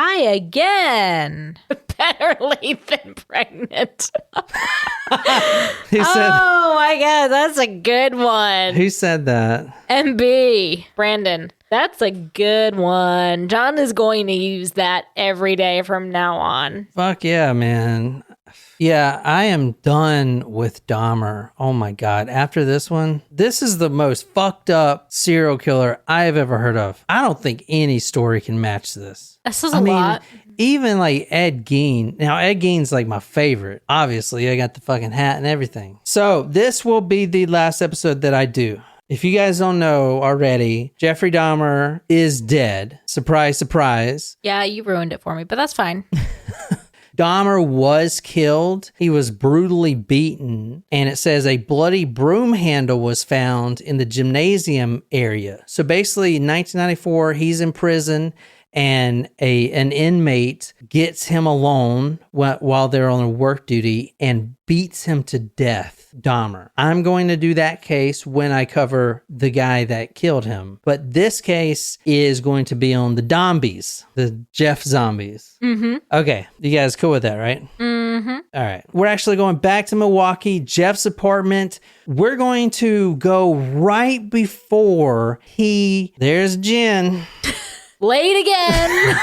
Hi again. Better late than pregnant. Oh my God, that's a good one. Who said that? MB. Brandon. That's a good one. John is going to use that every day from now on. Fuck yeah, man. Yeah, I am done with Dahmer. Oh my God. After this one, this is the most fucked up serial killer I have ever heard of. I don't think any story can match this. This is a lot. Even like Ed Gein. Now, Ed Gein's like my favorite. Obviously, I got the fucking hat and everything. So this will be the last episode that I do. If you guys don't know already, Jeffrey Dahmer is dead. Surprise, surprise. Yeah, you ruined it for me, but that's fine. Dahmer was killed. He was brutally beaten. And it says a bloody broom handle was found in the gymnasium area. So basically, in 1994, he's in prison. And an inmate gets him alone while they're on work duty and beats him to death, Dahmer. I'm going to do that case when I cover the guy that killed him. But this case is going to be on the Dahmbies, the Jeff zombies. Mm-hmm. Okay, you guys cool with that, right? Mm-hmm. All right. We're actually going back to Milwaukee, Jeff's apartment. We're going to go right before there's Jen. Late again.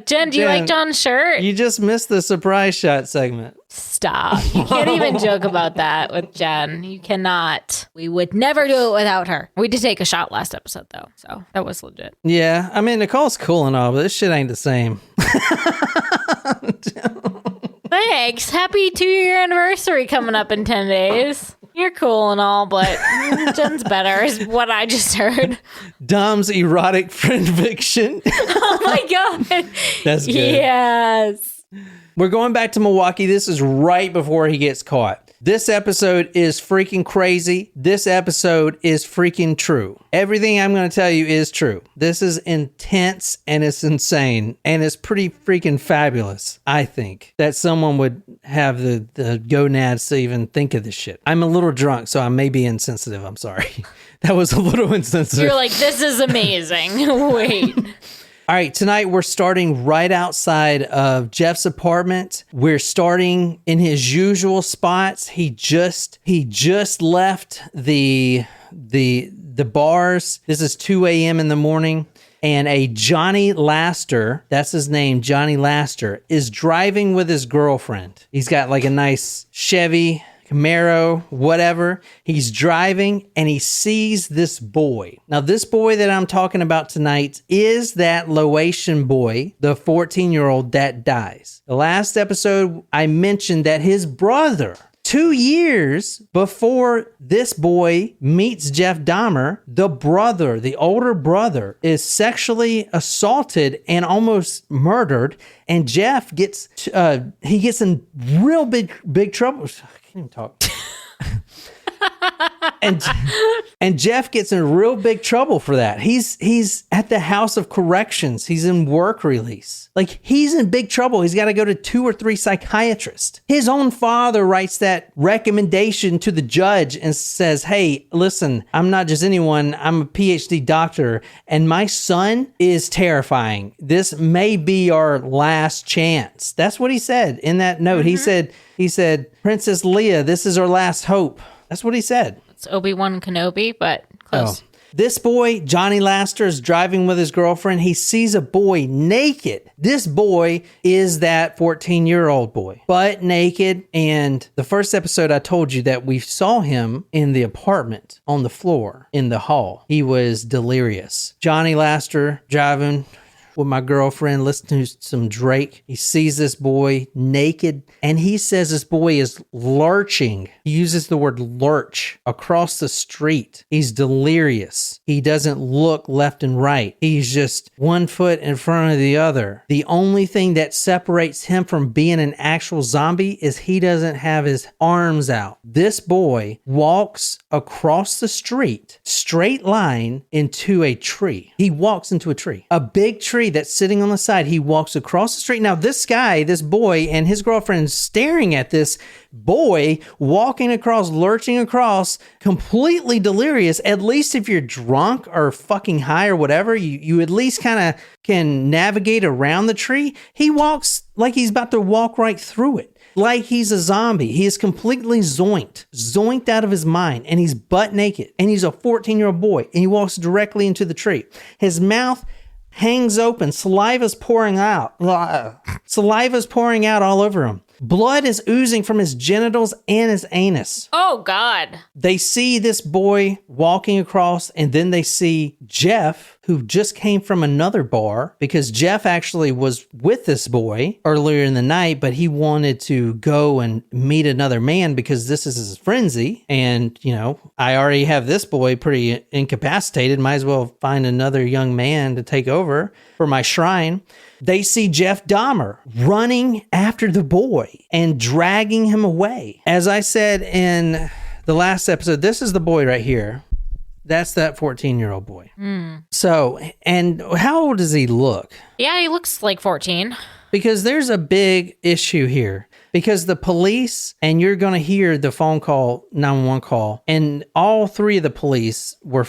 Jen, do you like John's shirt? You just missed the surprise shot segment. Stop. You can't even joke about that with Jen. You cannot. We would never do it without her. We did take a shot last episode, though, so that was legit. Yeah, I mean, Nicole's cool and all, but this shit ain't the same. Thanks. Happy 2-year anniversary coming up in 10 days. You're cool and all, but Jen's better is what I just heard. Dom's erotic friend fiction. Oh my God. That's good. Yes. We're going back to Milwaukee. This is right before he gets caught. This episode is freaking crazy. This episode is freaking true. Everything I'm going to tell you is true. This is intense and it's insane. And it's pretty freaking fabulous, I think, that someone would have the gonads to even think of this shit. I'm a little drunk, so I may be insensitive. I'm sorry. That was a little insensitive. You're like, this is amazing. Wait. All right, tonight we're starting right outside of Jeff's apartment. We're starting in his usual spots. He just left the bars. This is 2 a.m. in the morning. And a Johnny Laster, that's his name, Johnny Laster, is driving with his girlfriend. He's got like a nice Chevy Camaro, whatever. He's driving and he sees this boy. Now, this boy that I'm talking about tonight is that Laotian boy, the 14-year-old that dies. The last episode, I mentioned that his brother, 2 years before this boy meets Jeff Dahmer, the older brother, is sexually assaulted and almost murdered. And Jeff gets in real big trouble. I can't even talk. And Jeff gets in real big trouble for that. He's at the House of Corrections. He's in work release. Like, he's in big trouble. He's got to go to 2 or 3 psychiatrists. His own father writes that recommendation to the judge and says, hey, listen, I'm not just anyone. I'm a PhD doctor, and my son is terrifying. This may be our last chance. That's what he said in that note. Mm-hmm. He said, Princess Leia, this is our last hope. That's what he said. It's Obi-Wan Kenobi, but close. Oh. This boy, Johnny Laster, is driving with his girlfriend. He sees a boy naked. This boy is that 14-year-old boy, butt naked. And the first episode, I told you that we saw him in the apartment on the floor in the hall. He was delirious. Johnny Laster driving with my girlfriend, listening to some Drake. He sees this boy naked, and he says this boy is lurching. He uses the word lurch across the street. He's delirious. He doesn't look left and right. He's just 1 foot in front of the other. The only thing that separates him from being an actual zombie is he doesn't have his arms out. This boy walks across the street, straight line, into a tree. He walks into a tree. A big tree tree that's sitting on the side. He walks across the street. Now, this guy, this boy, and his girlfriend staring at this boy walking across, lurching across, completely delirious. At least if you're drunk or fucking high or whatever, you at least kind of can navigate around the tree. He walks like he's about to walk right through it. Like he's a zombie. He is completely zoinked out of his mind, and he's butt naked, and he's a 14-year-old boy, and he walks directly into the tree. His mouth hangs open. Saliva's pouring out. Saliva's pouring out all over him. Blood is oozing from his genitals and his anus. Oh, God. They see this boy walking across, and then they see Jeff, who just came from another bar, because Jeff actually was with this boy earlier in the night, but he wanted to go and meet another man because this is his frenzy. And, you know, I already have this boy pretty incapacitated. Might as well find another young man to take over for my shrine. They see Jeff Dahmer running after the boy and dragging him away. As I said in the last episode, this is the boy right here. That's that 14-year-old boy. So, and how old does he look? Yeah, he looks like 14. Because there's a big issue here. Because the police, and you're going to hear the phone call, 911 call, and all three of the police were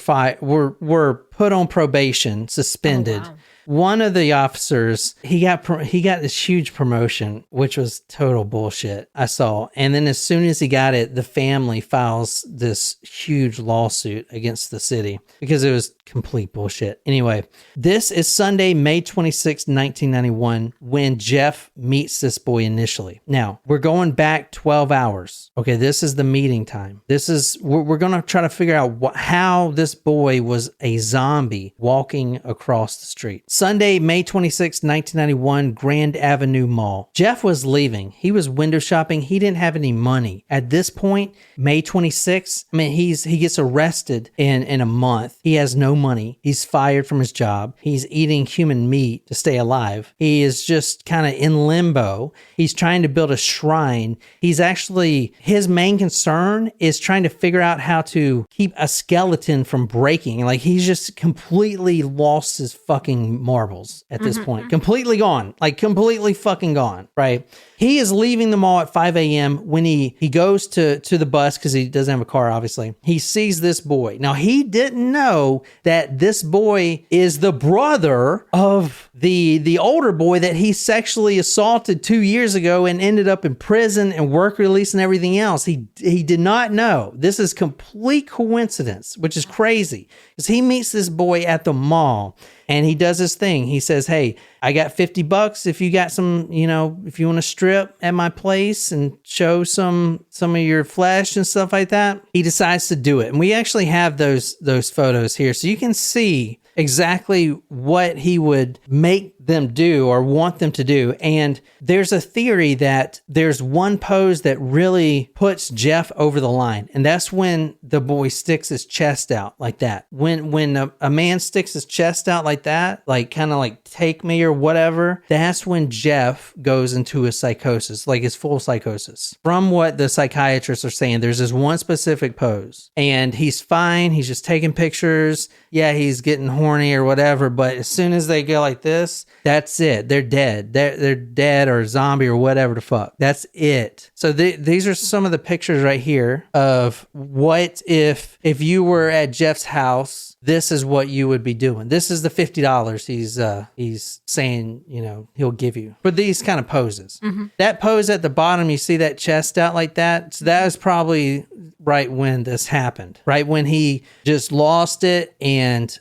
put on probation, suspended. Oh, wow. One of the officers, he got this huge promotion, which was total bullshit, I saw. And then as soon as he got it, the family files this huge lawsuit against the city because it was complete bullshit. Anyway, this is Sunday, May 26, 1991, when Jeff meets this boy initially. Now, we're going back 12 hours. Okay, this is the meeting time. We're going to try to figure out how this boy was a zombie walking across the street. Sunday, May 26, 1991, Grand Avenue Mall. Jeff was leaving. He was window shopping. He didn't have any money. At this point, May 26, he gets arrested in a month. He has no money. He's fired from his job. He's eating human meat to stay alive. He is just kind of in limbo. He's trying to build a shrine. His main concern is trying to figure out how to keep a skeleton from breaking. Like, he's just completely lost his fucking marbles at this point. Completely gone. Like, completely fucking gone, right? He is leaving the mall at 5 a.m. when he goes to the bus because he doesn't have a car, obviously. He sees this boy. Now, he didn't know that this boy is the brother of the older boy that he sexually assaulted 2 years ago and ended up in prison and work release and everything else. He did not know. This is complete coincidence, which is crazy, because he meets this boy at the mall. And he does his thing. He says, hey, I got $50 if you got some, if you want to strip at my place and show some of your flesh and stuff like that. He decides to do it. And we actually have those photos here. So you can see exactly what he would make them do or want them to do. And there's a theory that there's one pose that really puts Jeff over the line. And that's when the boy sticks his chest out like that. When a man sticks his chest out like that, like kind of like take me or whatever, that's when Jeff goes into a psychosis, like his full psychosis. From what the psychiatrists are saying, there's this one specific pose and he's fine. He's just taking pictures. Yeah, he's getting horny or whatever. But as soon as they go like this, that's it. They're dead. They're dead or zombie or whatever the fuck. That's it. So these are some of the pictures right here of what if you were at Jeff's house, this is what you would be doing. This is the $50 he's saying, he'll give you for these kind of poses. Mm-hmm. That pose at the bottom, you see that chest out like that. So that was probably right when this happened, right when he just lost it and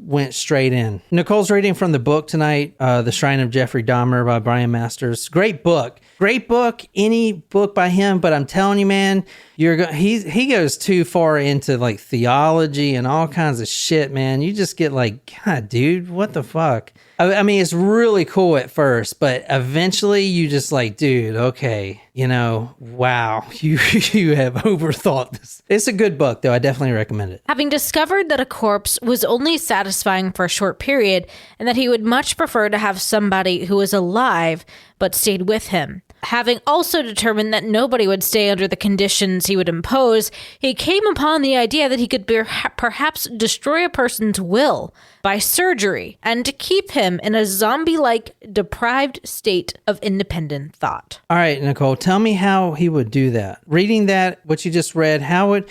went straight in. Nicole's reading from the book tonight, The Shrine of Jeffrey Dahmer by Brian Masters. Great book. Any book by him, but I'm telling you, man, he goes too far into like theology and all kinds of shit, man. You just get like, God, dude, what the fuck? I mean, it's really cool at first, but eventually you just like, dude, okay, wow, you have overthought this. It's a good book, though. I definitely recommend it. Having discovered that a corpse was only satisfying for a short period and that he would much prefer to have somebody who was alive but stayed with him, Having also determined that nobody would stay under the conditions he would impose, he came upon the idea that he could perhaps destroy a person's will by surgery and to keep him in a zombie-like deprived state of independent thought. All right, Nicole, tell me how he would do that. Reading that, what you just read, how would...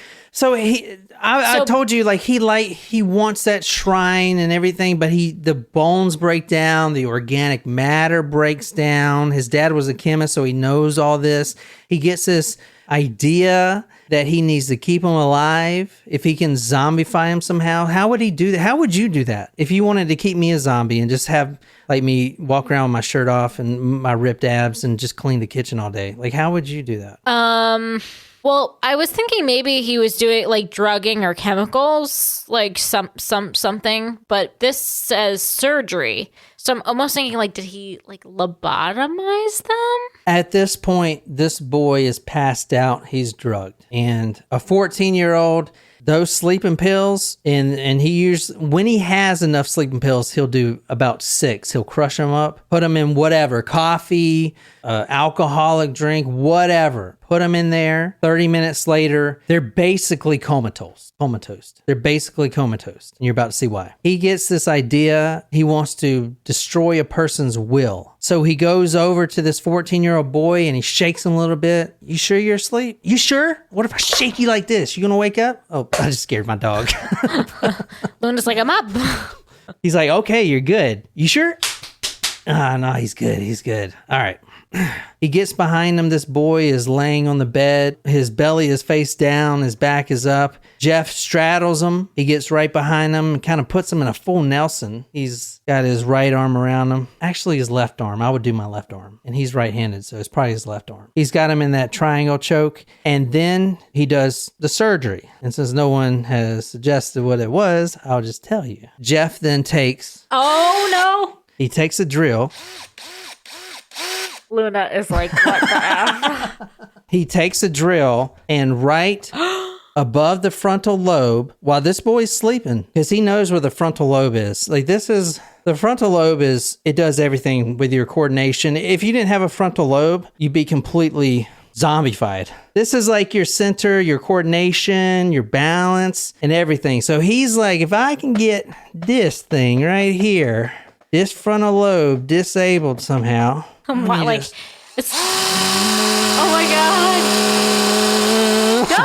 I told you, he wants that shrine and everything, but the bones break down, the organic matter breaks down. His dad was a chemist, so he knows all this. He gets this idea that he needs to keep him alive. If he can zombify him somehow, how would he do that? How would you do that? If you wanted to keep me a zombie and just have me walk around with my shirt off and my ripped abs and just clean the kitchen all day, how would you do that? Well, I was thinking maybe he was doing drugging or chemicals, something, but this says surgery. So I'm almost thinking did he lobotomize them? At this point, this boy is passed out. He's drugged. And a 14-year-old, those sleeping pills, and when he has enough sleeping pills, he'll do about 6. He'll crush them up, put them in whatever, coffee, alcoholic drink, whatever. Put them in there. 30 minutes later, they're basically comatose. They're basically comatose. And you're about to see why. He gets this idea. He wants to destroy a person's will. So he goes over to this 14-year-old boy and he shakes him a little bit. You sure you're asleep? You sure? What if I shake you like this? You gonna wake up? Oh, I just scared my dog. Luna's like, I'm up. He's like, okay, you're good. You sure? No, he's good. He's good. All right. He gets behind him. This boy is laying on the bed. His belly is face down. His back is up. Jeff straddles him. He gets right behind him and kind of puts him in a full Nelson. He's got his right arm around him. Actually, his left arm. I would do my left arm. And he's right-handed, so it's probably his left arm. He's got him in that triangle choke. And then he does the surgery. And since no one has suggested what it was, I'll just tell you. Jeff then takes... Oh, no! He takes a drill... Luna is like, what the F? He takes a drill and right above the frontal lobe while this boy's sleeping, because he knows where the frontal lobe is. The frontal lobe it does everything with your coordination. If you didn't have a frontal lobe, you'd be completely zombified. This is your center, your coordination, your balance, and everything. So he's like, if I can get this thing right here, this frontal lobe disabled somehow. It's... Oh my God! Don't!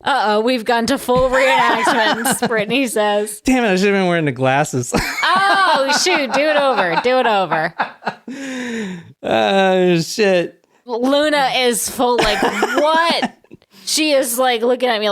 Uh-oh, we've gone to full reenactments, Brittany says. Damn it, I should have been wearing the glasses. Oh, shoot, do it over. Oh, shit. Luna is full, what? She is looking at me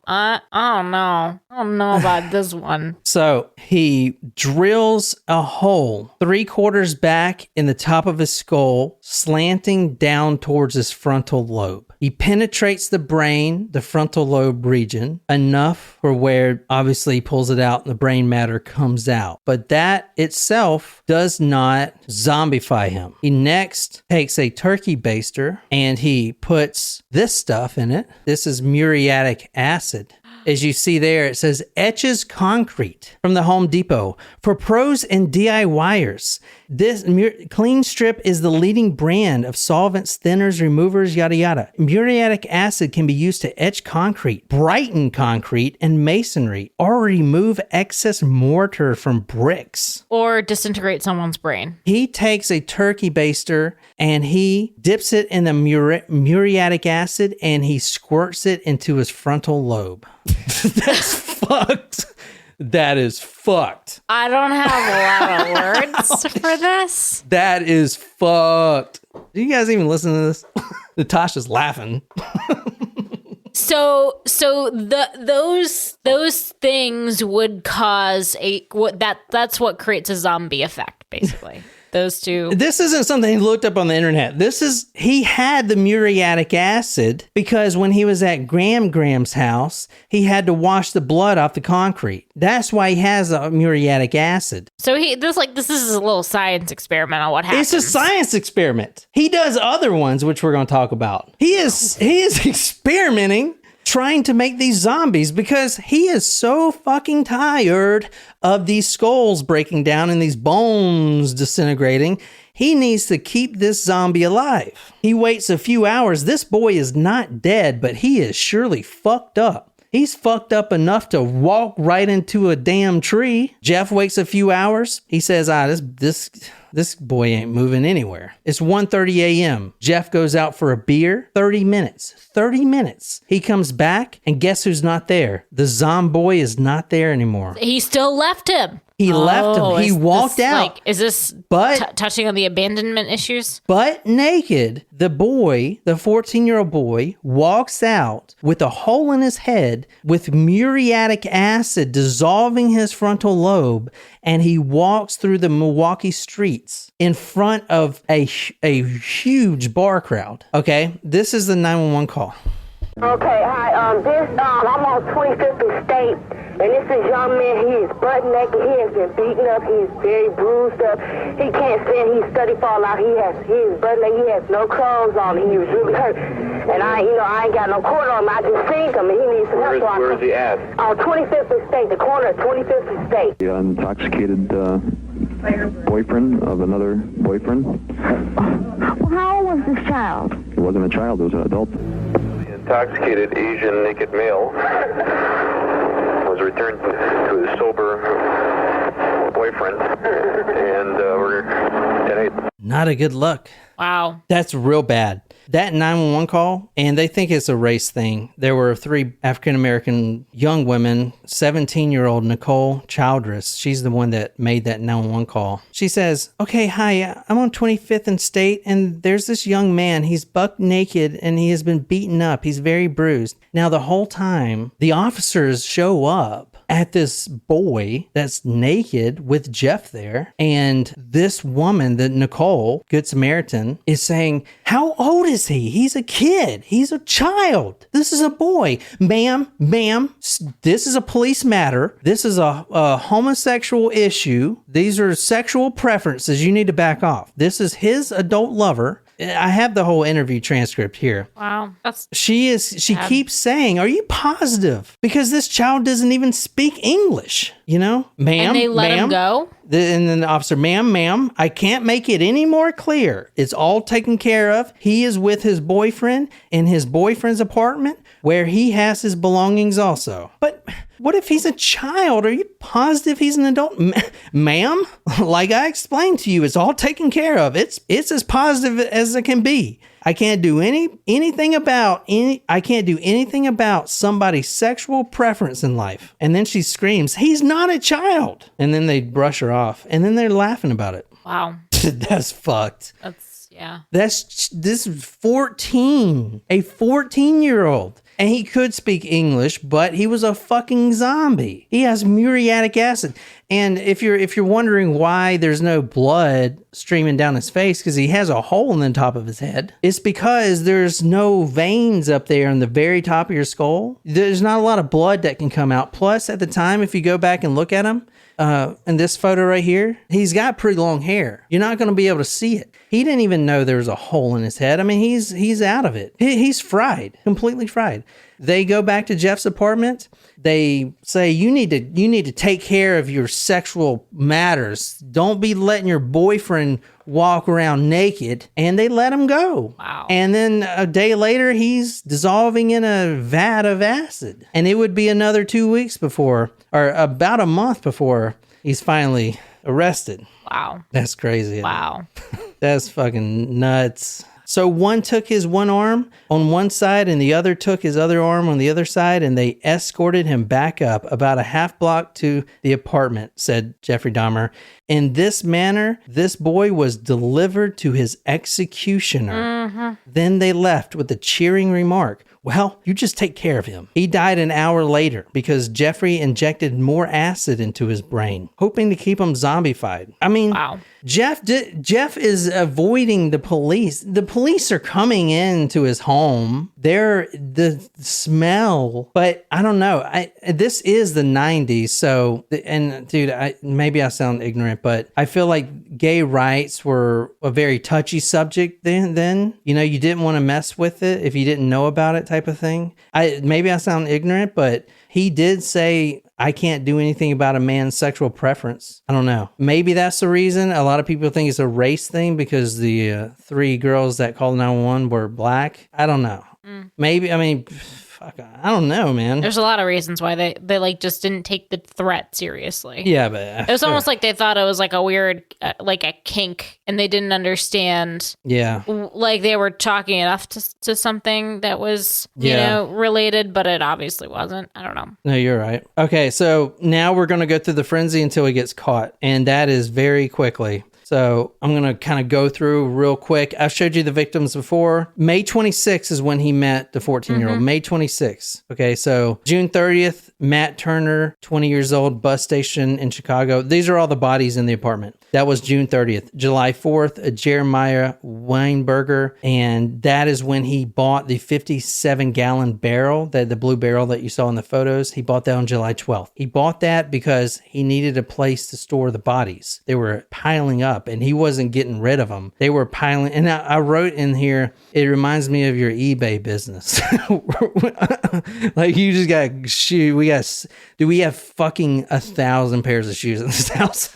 I don't know. I don't know about this one. So he drills a hole 3/4 back in the top of his skull, slanting down towards his frontal lobe. He penetrates the brain, the frontal lobe region, enough for where obviously he pulls it out and the brain matter comes out. But that itself does not zombify him. He next takes a turkey baster and he puts this stuff in it. This is muriatic acid. As you see there, it says etches concrete from the Home Depot. For pros and DIYers, this Clean Strip is the leading brand of solvents, thinners, removers, yada yada. Muriatic acid can be used to etch concrete, brighten concrete and masonry, or remove excess mortar from bricks. Or disintegrate someone's brain. He takes a turkey baster and he dips it in the muriatic acid and he squirts it into his frontal lobe. That's fucked. That is fucked. I don't have a lot of words for this. That is fucked. Do you guys even listen to this? Natasha's laughing. So those things would cause that's what creates a zombie effect, basically. Those two. This isn't something he looked up on the internet. He had the muriatic acid because when he was at Graham's house, he had to wash the blood off the concrete. That's why he has a muriatic acid. So this is a little science experiment on what happens. It's a science experiment. He does other ones, which we're going to talk about. He is experimenting trying to make these zombies because he is so fucking tired of these skulls breaking down and these bones disintegrating. He needs to keep this zombie alive. He waits a few hours. This boy is not dead, but he is surely fucked up. He's fucked up enough to walk right into a damn tree. Jeff waits a few hours. He says, this boy ain't moving anywhere. It's 1:30 a.m. Jeff goes out for a beer. 30 minutes. 30 minutes. He comes back, and guess who's not there? The zombie is not there anymore. He still left him. He left him. He walked out. Is this touching on the abandonment issues? Butt naked, the boy, the 14-year-old boy, walks out with a hole in his head with muriatic acid dissolving his frontal lobe, and he walks through the Milwaukee streets in front of a huge bar crowd. Okay, this is the 911 call. Okay, hi, I'm on 25th and State, and this is young man. He is butt naked. He has been beaten up. He is very bruised up. He can't stand. He's study fall out. He is butt naked. He has no clothes on. He was really hurt. And I ain't got no cord on him. I just seen him, and he needs some help. Where is he at? On 25th and State, the corner of 25th and State. The intoxicated boyfriend of another boyfriend. Well, how old was this child? It wasn't a child. It was an adult. Intoxicated Asian naked male was returned to his sober boyfriend, and we're at 8. Not a good look. Wow. That's real bad. That 911 call, and they think it's a race thing. There were 3 African-American young women, 17-year-old Nicole Childress. She's the one that made that 911 call. She says, okay, hi, I'm on 25th and State, and there's this young man. He's buck naked, and he has been beaten up. He's very bruised. Now, the whole time, the officers show up at this boy that's naked with Jeff there, and this woman, the Nicole, Good Samaritan, is saying, how old is he? He's a kid. He's a child. This is a boy. Ma'am, this is a police matter. This is a homosexual issue. These are sexual preferences. You need to back off. This is his adult lover. I have the whole interview transcript here. Wow. She keeps saying, are you positive? Because this child doesn't even speak English, ma'am. And they let him go? And then the officer, ma'am, I can't make it any more clear. It's all taken care of. He is with his boyfriend in his boyfriend's apartment where he has his belongings also. But what if he's a child? Are you positive he's an adult? Ma'am, like I explained to you, it's all taken care of. It's as positive as it can be. I can't do anything about somebody's sexual preference in life. And then she screams, he's not a child. And then they brush her off. And then they're laughing about it. Wow. That's fucked. Yeah. This is 14, a 14-year-old. And he could speak English, but he was a fucking zombie. He has muriatic acid. And if you're wondering why there's no blood streaming down his face, because he has a hole in the top of his head, it's because there's no veins up there on the very top of your skull. There's not a lot of blood that can come out. Plus, at the time, if you go back and look at him, in this photo right here, he's got pretty long hair. You're not going to be able to see it. He didn't even know there was a hole in his head. I mean, he's out of it. He's fried, completely fried. They go back to Jeff's apartment. They say, you need to take care of your sexual matters. Don't be letting your boyfriend walk around naked. And they let him go. Wow. And then a day later, he's dissolving in a vat of acid. And it would be another 2 weeks before, or about a month before he's finally arrested. Wow. That's crazy. Wow. That's fucking nuts. So one took his one arm on one side and the other took his other arm on the other side, and they escorted him back up about a half block to the apartment, said Jeffrey Dahmer. In this manner, this boy was delivered to his executioner. Mm-hmm. Then they left with the cheering remark, well, you just take care of him. He died an hour later because Jeffrey injected more acid into his brain, hoping to keep him zombified. I mean, wow. Jeff is avoiding the police. The police are coming into his home. the smell, but I don't know. This is the 90s, so, and dude, maybe I sound ignorant, but I feel like gay rights were a very touchy subject then. You know, you didn't want to mess with it if you didn't know about it, type of thing. Maybe I sound ignorant, but he did say, I can't do anything about a man's sexual preference. I don't know. Maybe that's the reason. A lot of people think it's a race thing because the 3 girls that called 911 were black. I don't know. Maybe, I mean, fuck, I don't know, man. There's a lot of reasons why they like just didn't take the threat seriously. Yeah, but it was almost like they thought it was like a weird, like a kink, and they didn't understand. Yeah, like they were chalking it up to something that was, you know, related, but it obviously wasn't. I don't know. No, you're right. Okay, so now we're going to go through the frenzy until he gets caught, and that is very quickly. So I'm going to kind of go through real quick. I've showed you the victims before. May 26th is when he met the 14-year-old. May 26th. Okay, so June 30th, Matt Turner, 20 years old, bus station in Chicago. These are all the bodies in the apartment. That was June 30th. July 4th, Jeremiah Weinberger, and that is when he bought the 57-gallon barrel, the blue barrel that you saw in the photos. He bought that on July 12th. He bought that because he needed a place to store the bodies. They were piling up, and he wasn't getting rid of them. They were piling, and I wrote in here, it reminds me of your eBay business. Like, you just got shoe. We have fucking 1,000 pairs of shoes in this house.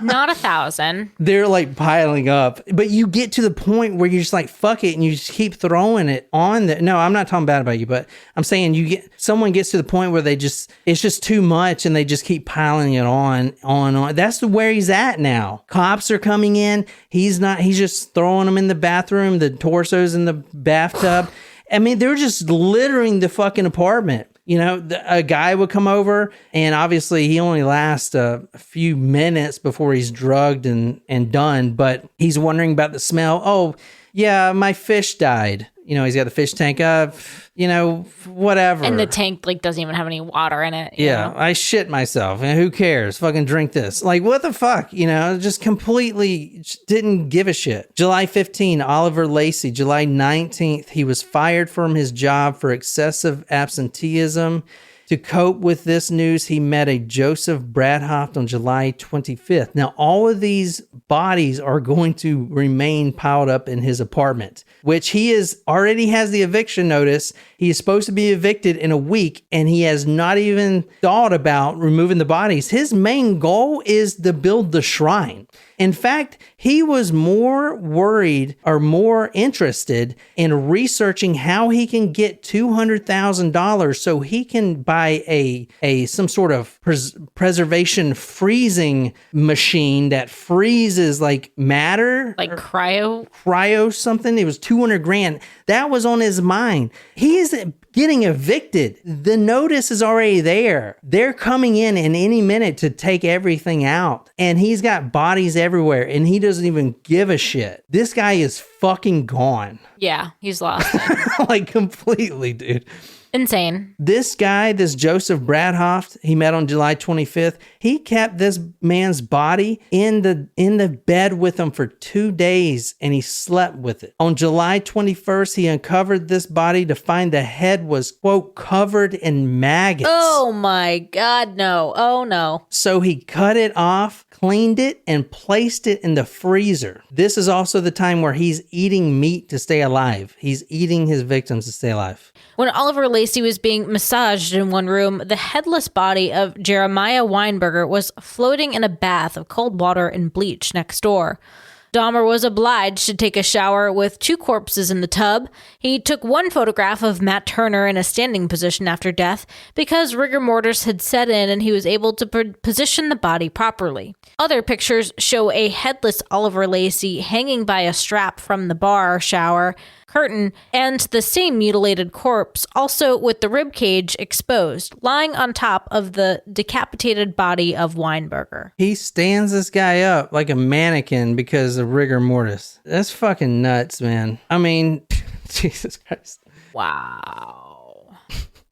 Not 1,000. They're like piling up, but you get to the point where you're just like, fuck it. And you just keep throwing it on the, no, I'm not talking bad about you, but I'm saying someone gets to the point where it's just too much and they just keep piling it on. That's where he's at now. Cops are coming in. He's just throwing them in the bathroom, the torsos in the bathtub. I mean, they're just littering the fucking apartment. You know, a guy would come over, and obviously he only lasts a few minutes before he's drugged and done, but he's wondering about the smell. Oh, yeah, my fish died. You know, he's got the fish tank up, you know, whatever. And the tank, like, doesn't even have any water in it. Yeah, know? I shit myself. And who cares? Fucking drink this. Like, what the fuck? You know, just completely didn't give a shit. July 15, Oliver Lacey. July 19th, he was fired from his job for excessive absenteeism. To cope with this news, he met a Joseph Bradhoft on July 25th. Now, all of these bodies are going to remain piled up in his apartment, which he already has the eviction notice. He is supposed to be evicted in a week, and he has not even thought about removing the bodies. His main goal is to build the shrine. In fact, he was more worried or more interested in researching how he can get $200,000 so he can buy some sort of preservation freezing machine that freezes like matter, like cryo something. It was $200,000. That was on his mind. He is getting evicted. The notice is already there. They're coming in any minute to take everything out. And he's got bodies everywhere, and he doesn't even give a shit. This guy is fucking gone. Yeah, he's lost. Like, completely, dude. Insane. This guy, this Joseph Bradhoft, he met on July 25th. He kept this man's body in the bed with him for 2 days, and he slept with it. On July 21st, he uncovered this body to find the head was, quote, covered in maggots. Oh my God, no. Oh no. So he cut it off, cleaned it, and placed it in the freezer. This is also the time where he's eating meat to stay alive. He's eating his victims to stay alive. When Oliver Lacey was being massaged in one room, the headless body of Jeremiah Weinberger was floating in a bath of cold water and bleach next door. Dahmer was obliged to take a shower with 2 corpses in the tub. He took one photograph of Matt Turner in a standing position after death because rigor mortis had set in and he was able to position the body properly. Other pictures show a headless Oliver Lacey hanging by a strap from the bar shower curtain and the same mutilated corpse, also with the rib cage exposed, lying on top of the decapitated body of Weinberger. He stands this guy up like a mannequin because of rigor mortis. That's fucking nuts, man. I mean, Jesus Christ. Wow.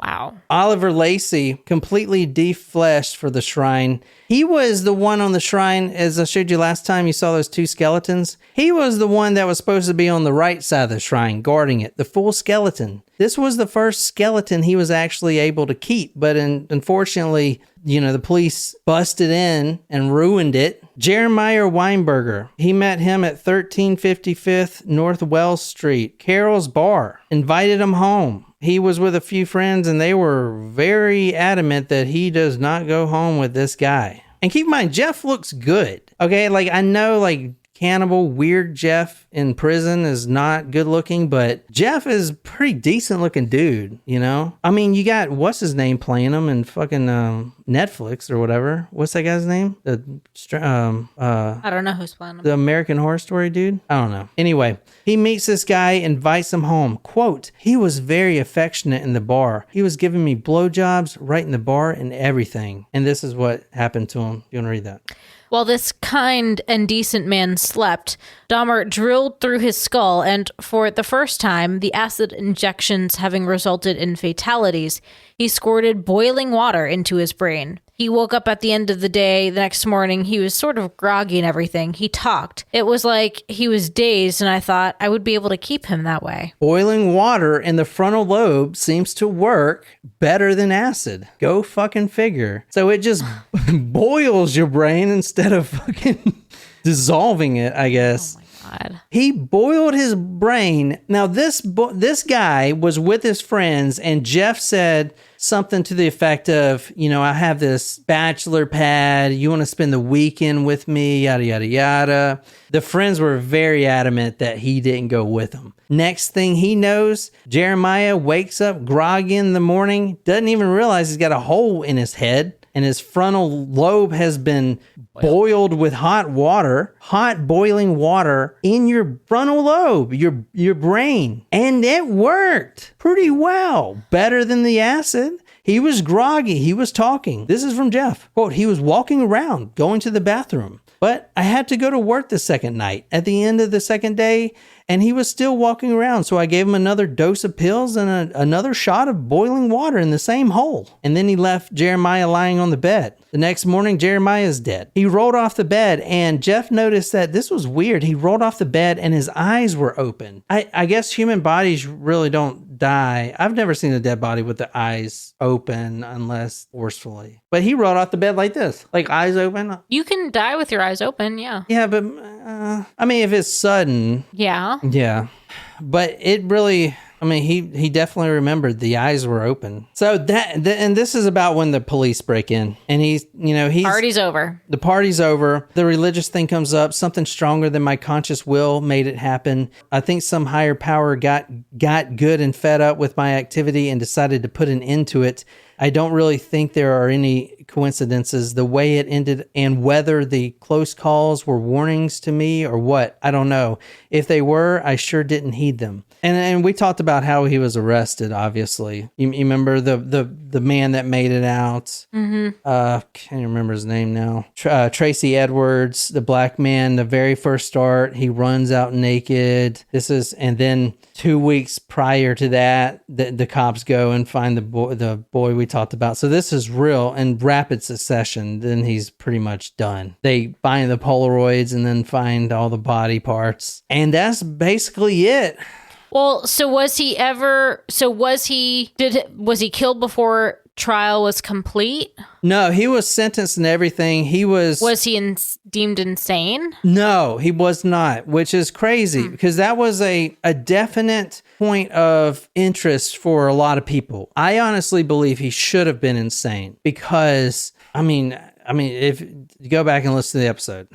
Wow. Oliver Lacey, completely defleshed for the shrine. He was the one on the shrine, as I showed you last time, you saw those two skeletons. He was the one that was supposed to be on the right side of the shrine, guarding it, the full skeleton. This was the first skeleton he was actually able to keep, but unfortunately, the police busted in and ruined it. Jeremiah Weinberger, he met him at 1355 North Wells Street, Carol's Bar, invited him home. He was with a few friends and they were very adamant that he does not go home with this guy. And keep in mind, Jeff looks good. Okay, I know cannibal, weird Jeff in prison is not good looking, but Jeff is a pretty decent looking dude, I mean, you got, what's his name playing him in fucking Netflix or whatever. What's that guy's name? I don't know who's playing him. The American Horror Story dude? I don't know. Anyway, he meets this guy, invites him home. Quote, he was very affectionate in the bar. He was giving me blowjobs right in the bar and everything. And this is what happened to him. You want to read that? While this kind and decent man slept, Dahmer drilled through his skull, and for the first time, the acid injections having resulted in fatalities, he squirted boiling water into his brain. He woke up at the end of the day. The next morning, he was sort of groggy and everything. He talked. It was like he was dazed, and I thought I would be able to keep him that way. Boiling water in the frontal lobe seems to work better than acid. Go fucking figure. So it just boils your brain instead of fucking dissolving it, I guess. God. He boiled his brain. Now, this guy was with his friends, and Jeff said something to the effect of, I have this bachelor pad. You want to spend the weekend with me, yada, yada, yada. The friends were very adamant that he didn't go with them. Next thing he knows, Jeremiah wakes up groggy in the morning, doesn't even realize he's got a hole in his head. And his frontal lobe has been boiled with hot boiling water in your frontal lobe, your brain. And it worked pretty well, better than the acid. He was groggy. He was talking. This is from Jeff. Quote, he was walking around, going to the bathroom. But I had to go to work the second night. At the end of the second day, and he was still walking around. So I gave him another dose of pills and another shot of boiling water in the same hole. And then he left Jeremiah lying on the bed. The next morning, Jeremiah is dead. He rolled off the bed, and Jeff noticed that this was weird. He rolled off the bed and his eyes were open. I guess human bodies really don't die. I've never seen a dead body with the eyes open unless forcefully. But he rolled off the bed like this, like eyes open. You can die with your eyes open, yeah. Yeah, but I mean, if it's sudden. Yeah. Yeah. But it really, he definitely remembered the eyes were open. So and this is about when the police break in, and he's party's over. The party's over. The religious thing comes up. Something stronger than my conscious will made it happen. I think some higher power got good and fed up with my activity and decided to put an end to it. I don't really think there are any coincidences. The way it ended and whether the close calls were warnings to me or what, I don't know. If they were, I sure didn't heed them. And we talked about how he was arrested, obviously. You remember the man that made it out? Mm-hmm. Can't remember his name now. Tracy Edwards, the black man, the very first start, he runs out naked. And then 2 weeks prior to that, the cops go and find the boy we talked about. So this is real in rapid succession. Then he's pretty much done. They find the Polaroids and then find all the body parts. And that's basically it. Well, was he killed before trial was complete? No, he was sentenced and everything. Was he deemed insane? No, he was not, which is crazy because that was a definite point of interest for a lot of people. I honestly believe he should have been insane because, if you go back and listen to the episode,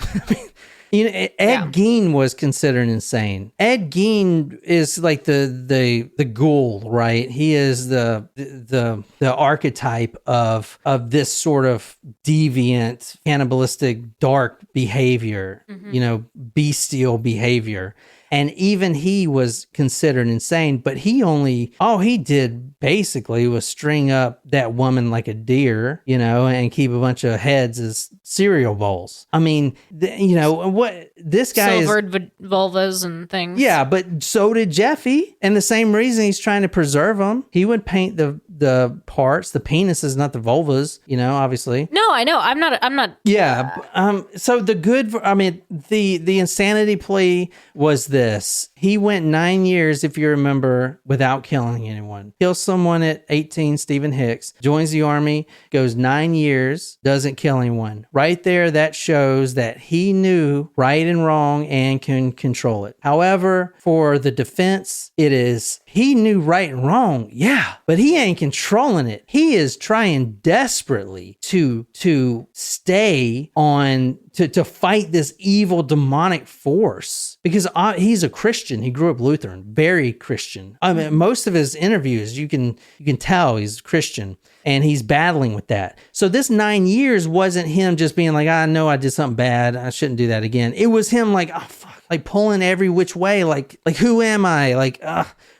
Ed Gein was considered insane. Ed Gein is like the ghoul, right? He is the archetype of this sort of deviant, cannibalistic, dark behavior, bestial behavior. And even he was considered insane, but all he did basically was string up that woman like a deer, and keep a bunch of heads as cereal bowls. What this guy silvered vulvas and things. Yeah, but so did Jeffy. And the same reason he's trying to preserve them. He would paint the the parts. The penises, not the vulvas, obviously. No, I know. I'm not. Yeah. So the insanity plea was this. He went 9 years, if you remember, without killing anyone. Kills someone at 18, Stephen Hicks, joins the army, goes 9 years, doesn't kill anyone. Right there, that shows that he knew right and wrong and can control it. However, for the defense, it is he knew right and wrong, yeah, but he ain't controlling it. He is trying desperately to stay on, to fight this evil demonic force, because he's a Christian. He grew up Lutheran, very Christian. I mean, most of his interviews, you can tell he's Christian, and he's battling with that. So this 9 years wasn't him just being like, I know I did something bad, I shouldn't do that again. It was him like, oh fuck, like pulling every which way, like who am I? Like,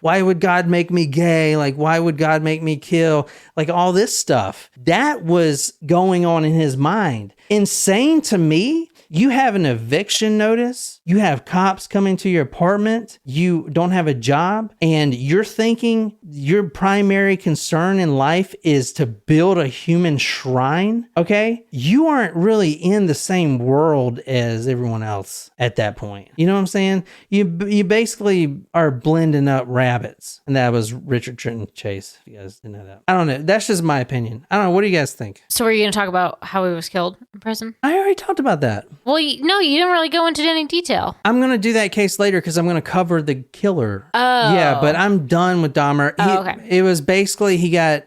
why would God make me gay? Like, why would God make me kill? Like all this stuff. That was going on in his mind. Insane to me. You have an eviction notice, you have cops coming to your apartment, you don't have a job, and you're thinking your primary concern in life is to build a human shrine, okay? You aren't really in the same world as everyone else at that point. You know what I'm saying? You basically are blending up rabbits. And that was Richard Trenton Chase, if you guys didn't know that. I don't know. That's just my opinion. I don't know. What do you guys think? So are you going to talk about how he was killed in prison? I already talked about that. Well, no, you didn't really go into any detail. I'm going to do that case later because I'm going to cover the killer. Oh. Yeah, but I'm done with Dahmer. Okay. It was basically he got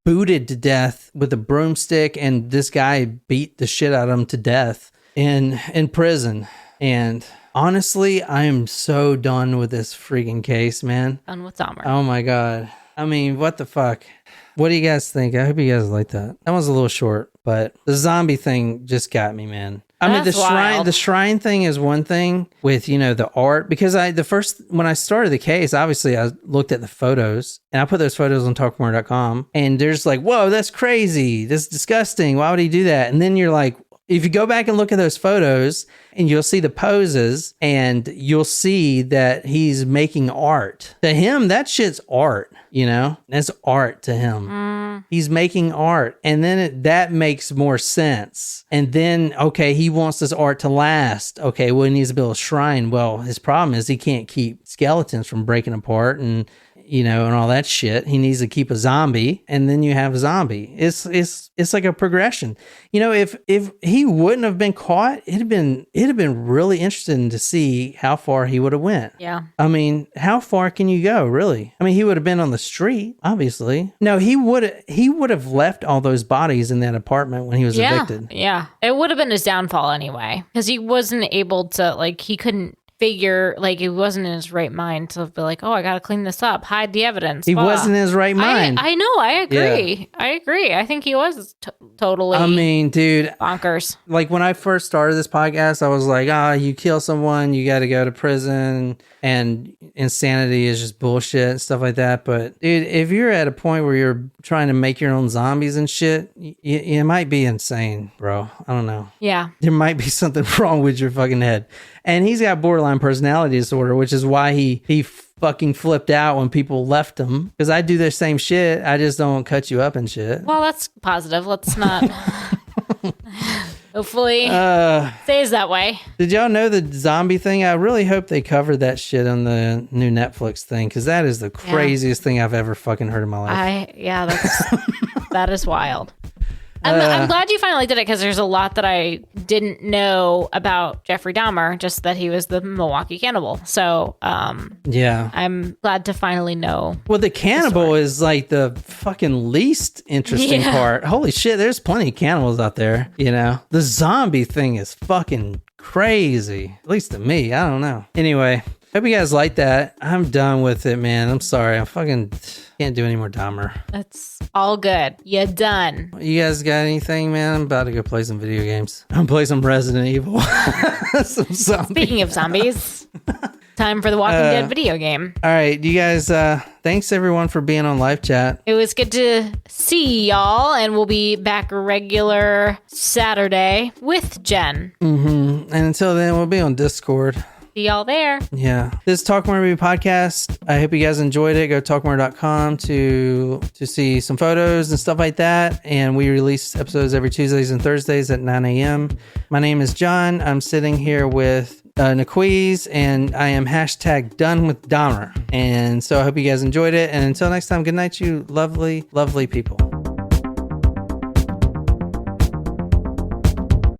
booted to death with a broomstick, and this guy beat the shit out of him to death in prison. And honestly, I am so done with this freaking case, man. Done with Dahmer. Oh my God. I mean, what the fuck? What do you guys think? I hope you guys like that. That was a little short, but the zombie thing just got me, man. I mean, the shrine thing is one thing with, the art, because when I started the case, obviously I looked at the photos, and I put those photos on talkmore.com, and there's like, whoa, that's crazy. That's disgusting. Why would he do that? And then you're like, if you go back and look at those photos, and you'll see the poses, and you'll see that he's making art. To him, that shit's art, That's art to him. He's making art. And then that makes more sense. And then, okay, he wants this art to last. Okay, well, he needs to build a shrine. Well, his problem is he can't keep skeletons from breaking apart and all that shit. He needs to keep a zombie, and then you have a zombie. It's like a progression. If he wouldn't have been caught, it'd have been really interesting to see how far he would have went. Yeah. I mean, how far can you go, really? I mean, he would have been on the street, obviously. No, he would have left all those bodies in that apartment when he was evicted. Yeah. It would have been his downfall anyway, because he wasn't able to, he couldn't figure, he wasn't in his right mind to be like, oh, I gotta clean this up, hide the evidence. He wasn't in his right mind. I know, I agree. Yeah. I agree. I think he was totally, I mean, dude, bonkers. Like when I first started this podcast, I was like, you kill someone, you gotta go to prison, and insanity is just bullshit and stuff like that. But dude, if you're at a point where you're trying to make your own zombies and shit, you might be insane, bro. I don't know. Yeah. There might be something wrong with your fucking head. And he's got borderline personality disorder, which is why he fucking flipped out when people left him. Because I do the same shit. I just don't cut you up and shit. Well, that's positive. Let's not. Hopefully stays that way. Did y'all know the zombie thing? I really hope they covered that shit on the new Netflix thing, because that is the craziest thing I've ever fucking heard in my life. That is wild. I'm glad you finally did it, because there's a lot that I didn't know about Jeffrey Dahmer, just that he was the Milwaukee cannibal. So, yeah, I'm glad to finally know. Well, the cannibal is like the fucking least interesting part. Holy shit, there's plenty of cannibals out there, The zombie thing is fucking crazy, at least to me. I don't know. Anyway, hope you guys like that. I'm done with it, man. I'm sorry. I fucking can't do any more Dahmer. That's all good. You're done. You guys got anything, man? I'm about to go play some video games. I'm play some Resident Evil. Some zombies. Speaking of zombies, time for the Walking Dead video game. All right, you guys, thanks everyone for being on live chat. It was good to see y'all, and we'll be back regular Saturday with Jen. And until then, we'll be on Discord. See y'all there. Yeah. This Talk More Movie podcast. I hope you guys enjoyed it. Go to talkmore.com to see some photos and stuff like that. And we release episodes every Tuesdays and Thursdays at 9 a.m. My name is John. I'm sitting here with Naquiz, and I am #done with Dahmer. And so I hope you guys enjoyed it. And until next time, good night, you lovely, lovely people.